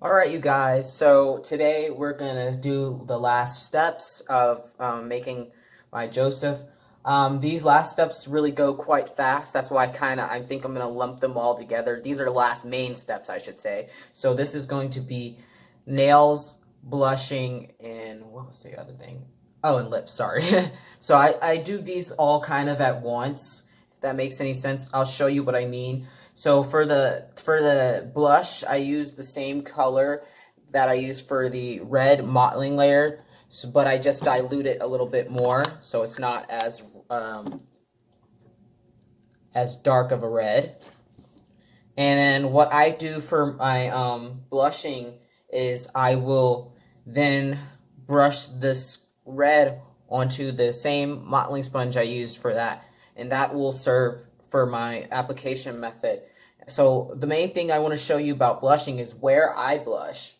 Alright, you guys, so today we're gonna do the last steps of making my Joseph. These last steps really go quite fast. That's why I think I'm gonna lump them all together. These are the last main steps, I should say. So this is going to be nails, blushing, and what was the other thing? Oh, and lips, sorry. So I do these all kind of at once. If that makes any sense, I'll show you what I mean. So for the blush, I use the same color that I use for the red mottling layer, but I just dilute it a little bit more, so it's not as dark of a red. And then what I do for my blushing is I will then brush this red onto the same mottling sponge I used for that, and that will serve for my application method. So the main thing I want to show you about blushing is where I blush.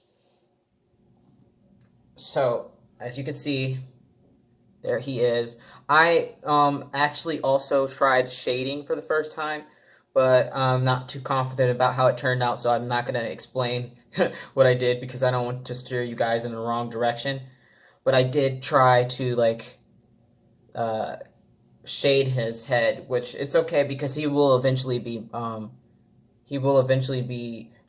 So as you can see, there he is. I actually also tried shading for the first time, but I'm not too confident about how it turned out, so I'm not going to explain what I did because I don't want to steer you guys in the wrong direction. But I did try to uh, shade his head, which it's okay because he will eventually be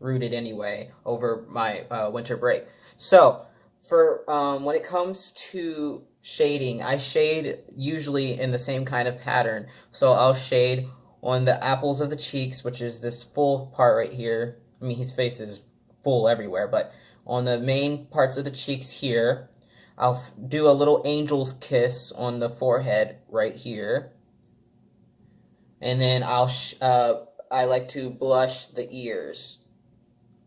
rooted anyway over my winter break. So for when it comes to shading, I shade usually in the same kind of pattern. So I'll shade on the apples of the cheeks, which is this full part right here. I mean, his face is full everywhere, but on the main parts of the cheeks here, I'll do a little angel's kiss on the forehead right here. And then I like to blush the ears.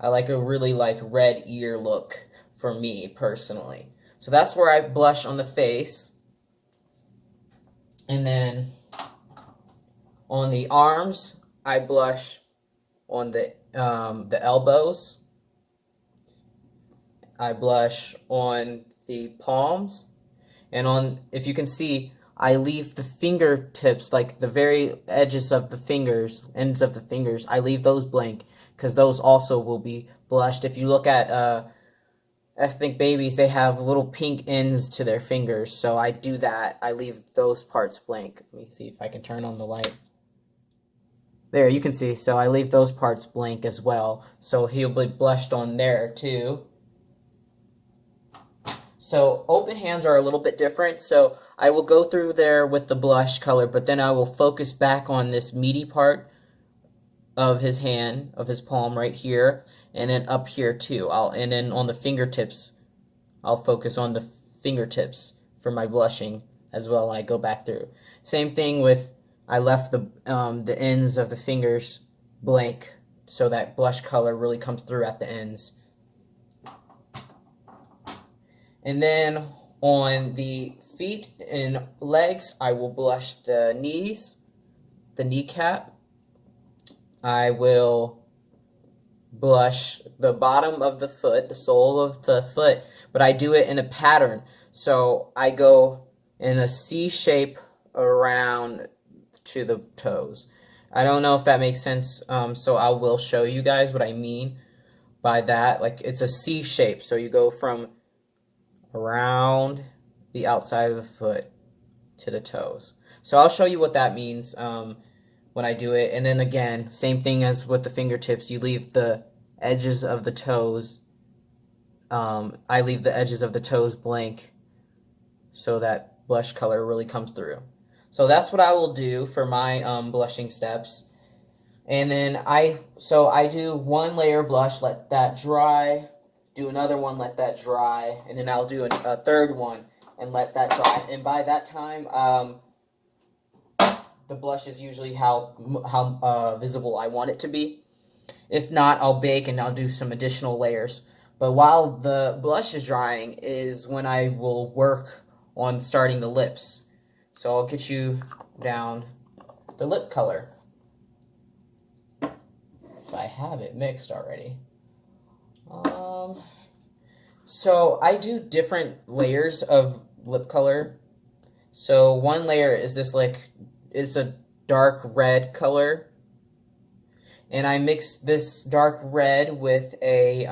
I like a really red ear look for me personally. So that's where I blush on the face. And then on the arms, I blush on the elbows. I blush on the palms. And on, if you can see, I leave the fingertips, like the very edges of the fingers, ends of the fingers, I leave those blank because those also will be blushed. If you look at ethnic babies, they have little pink ends to their fingers, so I do that. I leave those parts blank. Let me see if I can turn on the light. There, you can see, so I leave those parts blank as well, so he'll be blushed on there too. So open hands are a little bit different. So I will go through there with the blush color, but then I will focus back on this meaty part of his hand, of his palm right here, and then up here too. And then on the fingertips, I'll focus on the fingertips for my blushing as well when I go back through. Same thing with, I left the ends of the fingers blank so that blush color really comes through at the ends. And then on the feet and legs, I will blush the knees, the kneecap. I will blush the bottom of the foot, the sole of the foot, but I do it in a pattern. So I go in a C shape around to the toes. I don't know if that makes sense, so I will show you guys what I mean by that. Like, it's a C shape, so you go from around the outside of the foot to the toes. So I'll show you what that means when I do it. And then again, same thing as with the fingertips. You leave the edges of the toes. I leave the edges of the toes blank so that blush color really comes through. So that's what I will do for my blushing steps. And then I do one layer blush, let that dry, do another one, let that dry, and then I'll do a third one and let that dry. And by that time, the blush is usually how visible I want it to be. If not, I'll bake and I'll do some additional layers. But while the blush is drying is when I will work on starting the lips. So I'll get you down the lip color. If I have it mixed already. So I do different layers of lip color. So one layer is this it's a dark red color. And I mix this dark red with a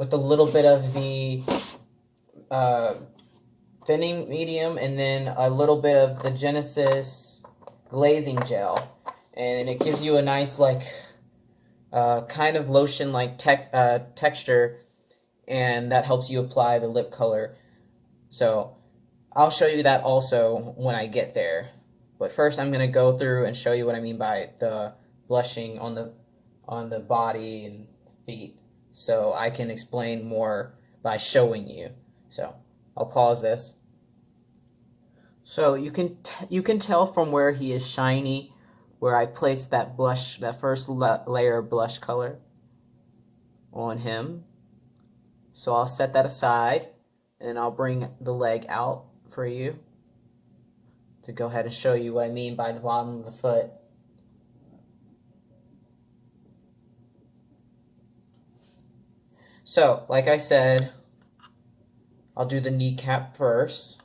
with a little bit of the thinning medium, and then a little bit of the Genesis glazing gel, and it gives you a nice like kind of lotion like texture, and that helps you apply the lip color. So I'll show you that also when I get there, but first I'm going to go through and show you what I mean by the blushing on the body and feet, so I can explain more by showing you. So I'll pause this. So you can tell from where he is shiny, where I placed that blush, that first layer of blush color on him. So I'll set that aside, and I'll bring the leg out for you to go ahead and show you what I mean by the bottom of the foot. So, like I said, I'll do the kneecap first.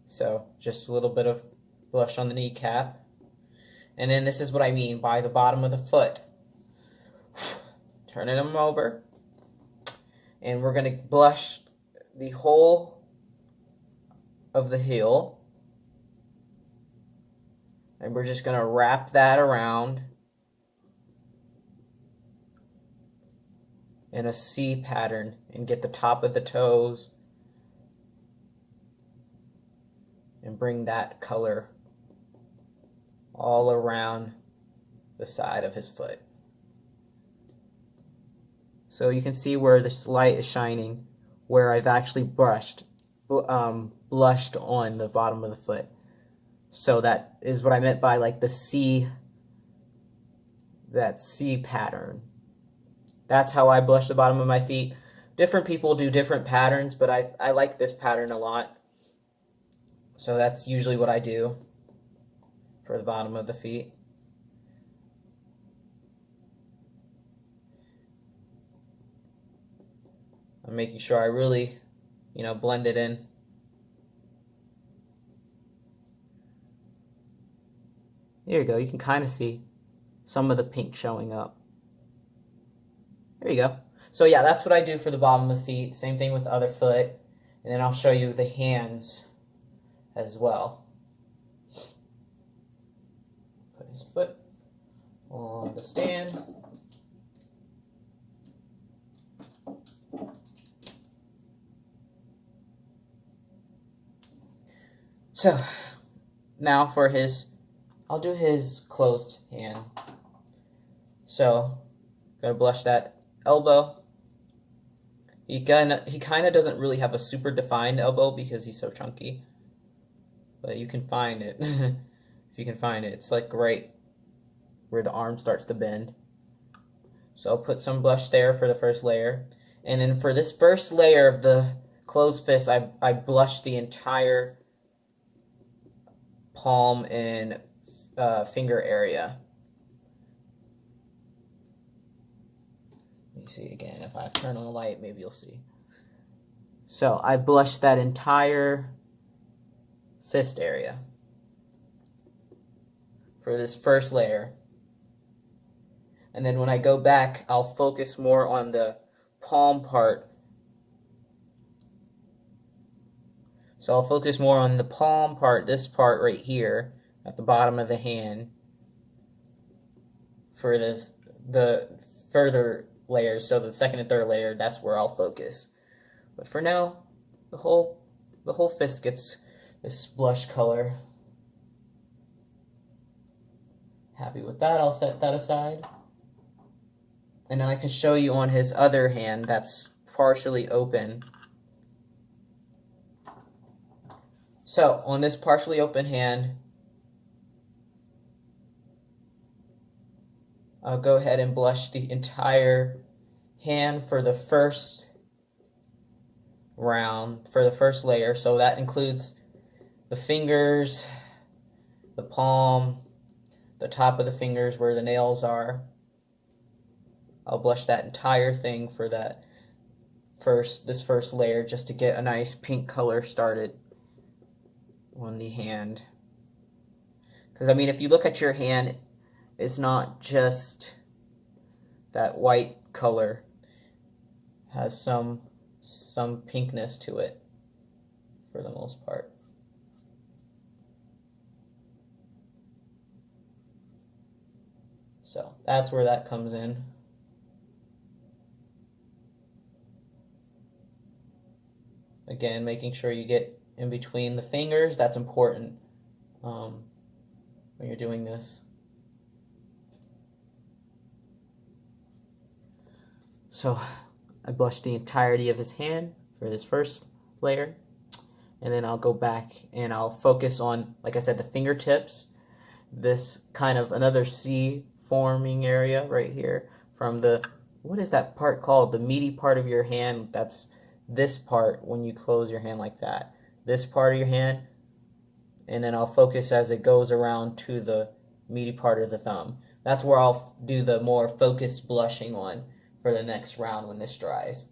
So, just a little bit of blush on the kneecap. And then this is what I mean by the bottom of the foot. Turning them over. And we're going to blush the whole of the heel. And we're just going to wrap that around in a C pattern and get the top of the toes and bring that color all around the side of his foot. So you can see where this light is shining, where I've actually blushed on the bottom of the foot. So that is what I meant by like the C, that C pattern. That's how I blush the bottom of my feet. Different people do different patterns, but I like this pattern a lot. So that's usually what I do for the bottom of the feet. I'm making sure I really, blend it in. There you go. You can kind of see some of the pink showing up. There you go. So yeah, that's what I do for the bottom of the feet. Same thing with the other foot. And then I'll show you the hands as well. Put his foot on the stand. So now for I'll do his closed hand. So gonna blush that elbow. He kind of doesn't really have a super defined elbow because he's so chunky, but you can find it. If you can find it, it's like right where the arm starts to bend. So I'll put some blush there for the first layer, and then for this first layer of the closed fist, I blushed the entire palm and finger area. Let me see again. If I turn on the light, maybe you'll see. So I blushed that entire fist area for this first layer. And then when I go back, I'll focus more on the palm part. So I'll focus more on the palm part, this part right here at the bottom of the hand, for the further layers. So the second and third layer, that's where I'll focus. But for now, the whole fist gets this blush color. Happy with that, I'll set that aside. And then I can show you on his other hand that's partially open. So on this partially open hand, I'll go ahead and blush the entire hand for the first round, for the first layer. So that includes the fingers, the palm, the top of the fingers where the nails are. I'll blush that entire thing for this first layer, just to get a nice pink color started. on the hand. Because, I mean, if you look at your hand, it's not just that white color. It has some pinkness to it for the most part. So that's where that comes in. Again, making sure you get in between the fingers, that's important when you're doing this. So I blushed the entirety of his hand for this first layer, and then I'll go back and I'll focus on, like I said, the fingertips, this kind of another C forming area right here from the, what is that part called? The meaty part of your hand, that's this part when you close your hand like that. This part of your hand, and then I'll focus as it goes around to the meaty part of the thumb. That's where I'll do the more focused blushing on for the next round when this dries.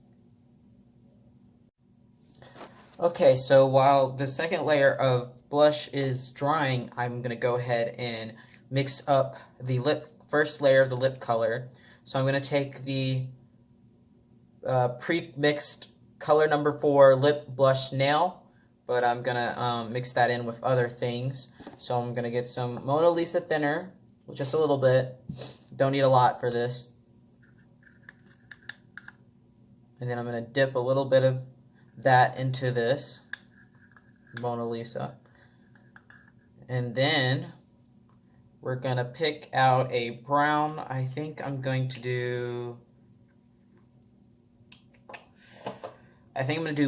Okay, so while the second layer of blush is drying, I'm going to go ahead and mix up the first layer of the lip color. So I'm going to take the pre-mixed color number 4 lip blush nail, but I'm going to mix that in with other things. So I'm going to get some Mona Lisa thinner, just a little bit. Don't need a lot for this. And then I'm going to dip a little bit of that into this Mona Lisa. And then we're going to pick out a brown. I think I'm going to do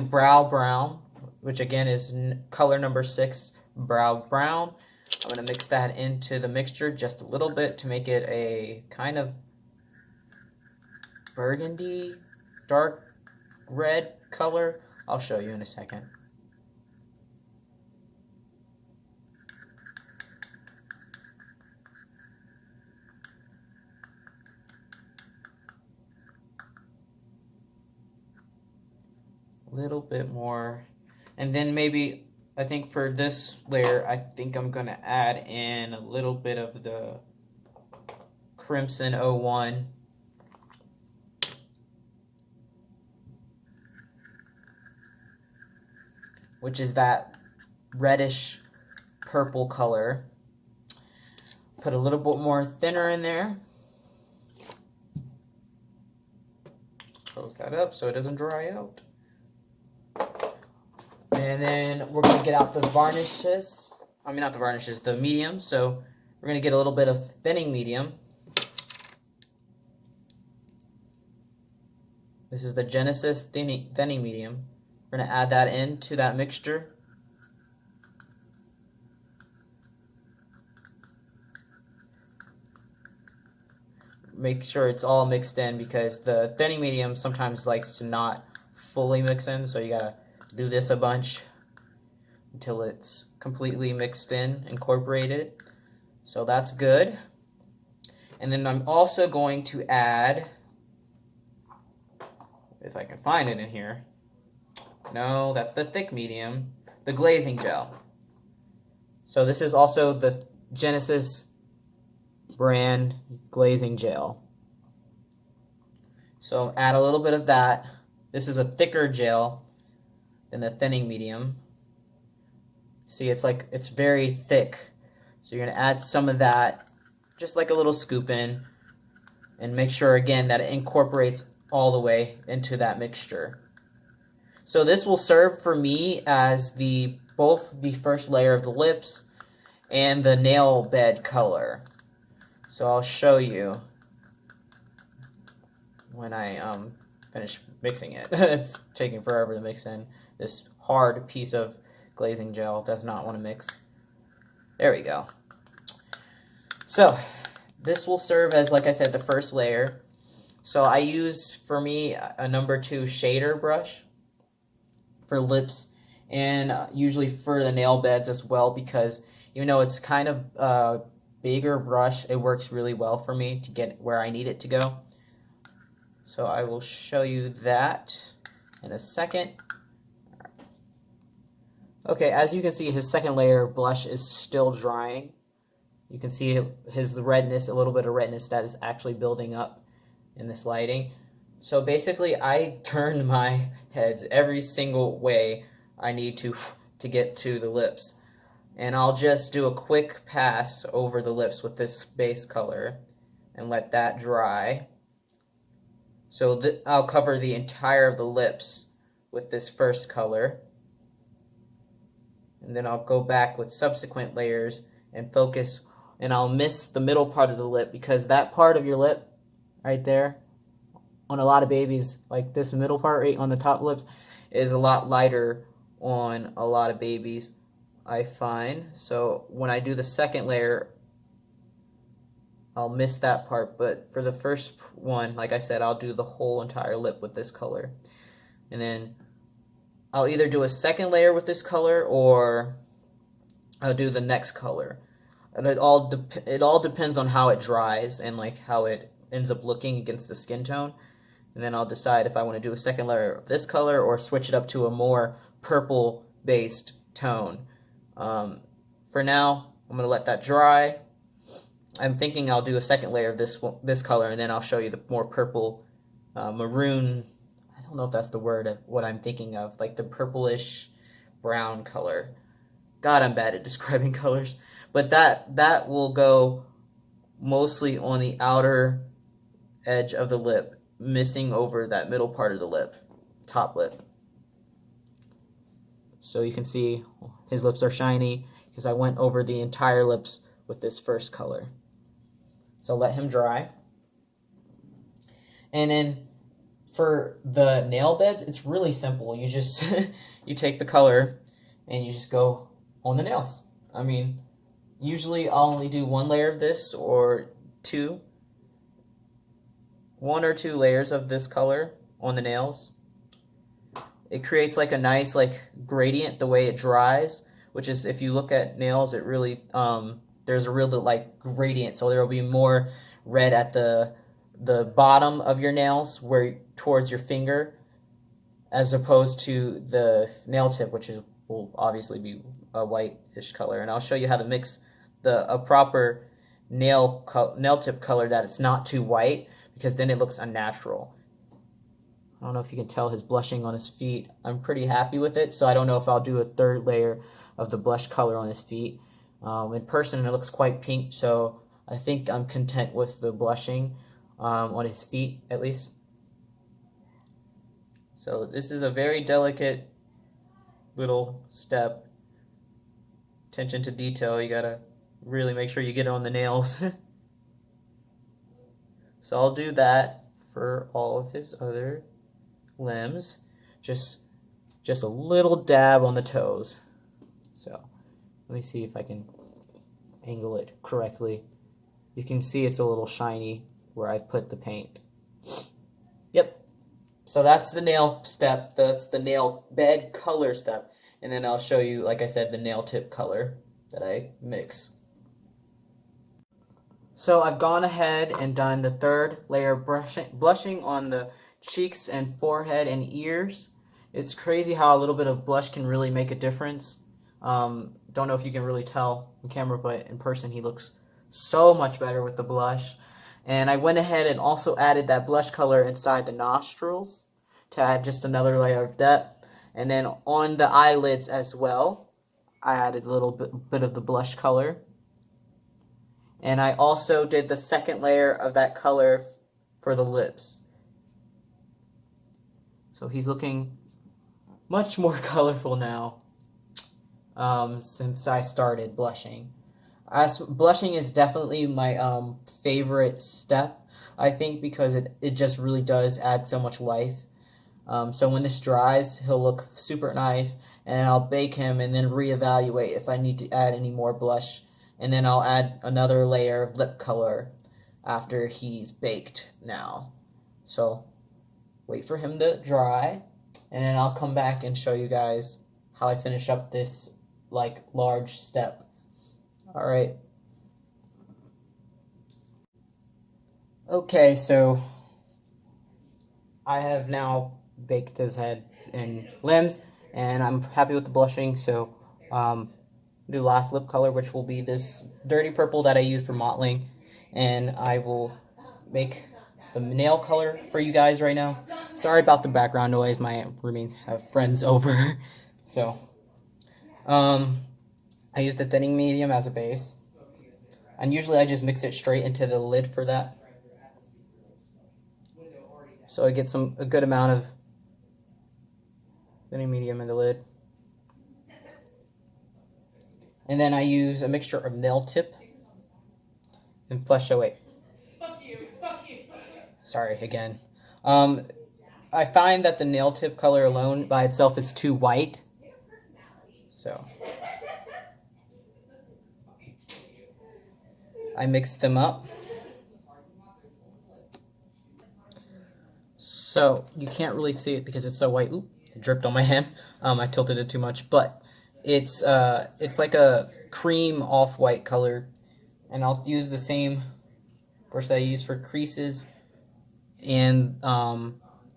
brow brown, which again is color number 6, brow brown. I'm going to mix that into the mixture just a little bit to make it a kind of burgundy, dark red color. I'll show you in a second. A little bit more. And then maybe, I think for this layer, I think I'm going to add in a little bit of the Crimson 01. Which is that reddish purple color. Put a little bit more thinner in there. Close that up so it doesn't dry out. And then we're going to get out the varnishes. I mean, not the varnishes, the medium. So we're going to get a little bit of thinning medium. This is the Genesis thinning medium. We're going to add that into that mixture. Make sure it's all mixed in because the thinning medium sometimes likes to not fully mix in, so you gotta do this a bunch until it's completely mixed in, incorporated. So that's good. And then I'm also going to add, if I can find it in here, no, that's the thick medium, the glazing gel. So this is also the Genesis brand glazing gel. So add a little bit of that. This is a thicker gel than the thinning medium. See, it's very thick. So you're going to add some of that, just like a little scoop in, and make sure again that it incorporates all the way into that mixture. So this will serve for me as both the first layer of the lips and the nail bed color. So I'll show you when I finish mixing it. It's taking forever to mix in. This hard piece of glazing gel does not want to mix. There we go. So this will serve as, like I said, the first layer. So I use, for me, a number 2 shader brush for lips, and usually for the nail beds as well, because even though it's kind of a bigger brush, it works really well for me to get where I need it to go. So I will show you that in a second. Okay, as you can see, his second layer of blush is still drying. You can see his redness, a little bit of redness that is actually building up in this lighting. So basically, I turned my heads every single way I need to get to the lips. And I'll just do a quick pass over the lips with this base color and let that dry. So I'll cover the entire of the lips with this first color. And then I'll go back with subsequent layers and focus, and I'll miss the middle part of the lip because that part of your lip right there on a lot of babies, like this middle part right on the top lips, is a lot lighter on a lot of babies, I find. So when I do the second layer, I'll miss that part, but for the first one, like I said, I'll do the whole entire lip with this color. And then I'll either do a second layer with this color or I'll do the next color. And it all depends on how it dries and like how it ends up looking against the skin tone. And then I'll decide if I want to do a second layer of this color or switch it up to a more purple based tone. For now, I'm going to let that dry. I'm thinking I'll do a second layer of this color, and then I'll show you the more purple, maroon. I don't know if that's the word, what I'm thinking of, like the purplish brown color. God, I'm bad at describing colors. But that will go mostly on the outer edge of the lip, missing over that middle part of the lip, top lip. So you can see his lips are shiny because I went over the entire lips with this first color. So let him dry. And then for the nail beds, it's really simple. You just you take the color and you just go on the nails. I mean, usually I'll only do one layer of this or two. One or two layers of this color on the nails. It creates like a nice like gradient the way it dries, which is, if you look at nails, it really there's a real like gradient, so there will be more red at the bottom of your nails, where towards your finger, as opposed to the nail tip, which will obviously be a whitish color. And I'll show you how to mix a proper nail tip color that it's not too white, because then it looks unnatural. I don't know if you can tell his blushing on his feet. I'm pretty happy with it, so I don't know if I'll do a third layer of the blush color on his feet. In person, it looks quite pink, so I think I'm content with the blushing on his feet, at least. So this is a very delicate little step. Attention to detail. You gotta really make sure you get it on the nails. So I'll do that for all of his other limbs. Just a little dab on the toes. So let me see if I can angle it correctly. You can see it's a little shiny where I put the paint. Yep. So that's the nail step. That's the nail bed color step. And then I'll show you, like I said, the nail tip color that I mix. So I've gone ahead and done the third layer of blushing on the cheeks and forehead and ears. It's crazy how a little bit of blush can really make a difference. Don't know if you can really tell on camera, but in person he looks so much better with the blush. And I went ahead and also added that blush color inside the nostrils to add just another layer of depth. And then on the eyelids as well, I added a little bit of the blush color. And I also did the second layer of that color for the lips. So he's looking much more colorful now since I started blushing. Blushing is definitely my favorite step, I think, because it just really does add so much life. So when this dries, he'll look super nice, and I'll bake him and then reevaluate if I need to add any more blush, and then I'll add another layer of lip color after he's baked now. So wait for him to dry, and then I'll come back and show you guys how I finish up this like large step. All right. Okay, so I have now baked his head and limbs, and I'm happy with the blushing. So do the last lip color, which will be this dirty purple that I use for mottling, and I will make the nail color for you guys right now. Sorry about the background noise. My roommates have friends over. So I use the thinning medium as a base, and usually I just mix it straight into the lid for that, so I get a good amount of thinning medium in the lid. And then I use a mixture of nail tip and flesh. Oh wait, sorry again. I find that the nail tip color alone by itself is too white, so I mix them up. So you can't really see it because it's so white. Oop, it dripped on my hand. I tilted it too much, but it's like a cream off-white color, and I'll use the same brush that I use for creases and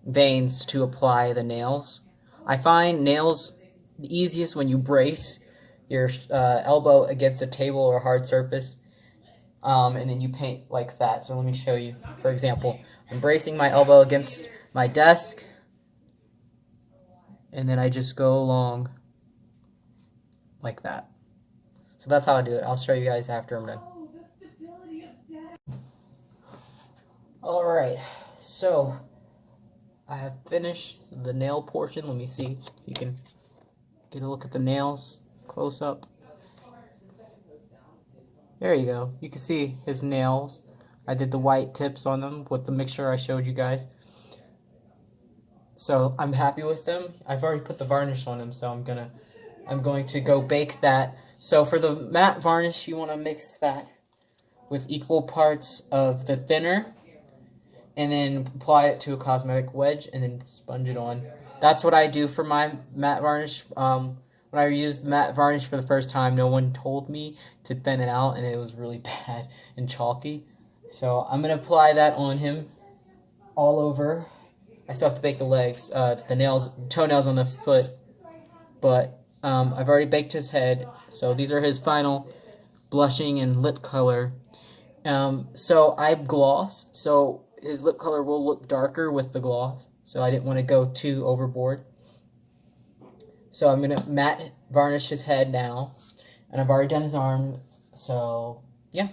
veins to apply the nails. I find nails the easiest when you brace your elbow against a table or a hard surface, and then you paint like that. So let me show you. For example, I'm bracing my elbow against my desk, and then I just go along like that. So that's how I do it. I'll show you guys after I'm done. Alright, so I have finished the nail portion. Let me see if you can get a look at the nails close up. There you go. You can see his nails. I did the white tips on them with the mixture I showed you guys. So I'm happy with them. I've already put the varnish on them, so I'm going to go bake that. So for the matte varnish, you want to mix that with equal parts of the thinner, and then apply it to a cosmetic wedge, and then sponge it on. That's what I do for my matte varnish. When I used matte varnish for the first time, no one told me to thin it out, and it was really bad and chalky. So I'm going to apply that on him all over. I still have to bake the legs, the toenails on the foot, but I've already baked his head. So these are his final blushing and lip color. So I gloss, so his lip color will look darker with the gloss, so I didn't want to go too overboard. So I'm going to matte varnish his head now, and I've already done his arms, so yeah.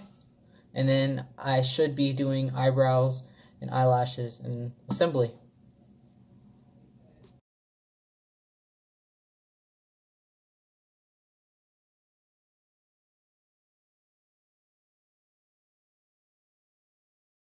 And then I should be doing eyebrows and eyelashes and assembly.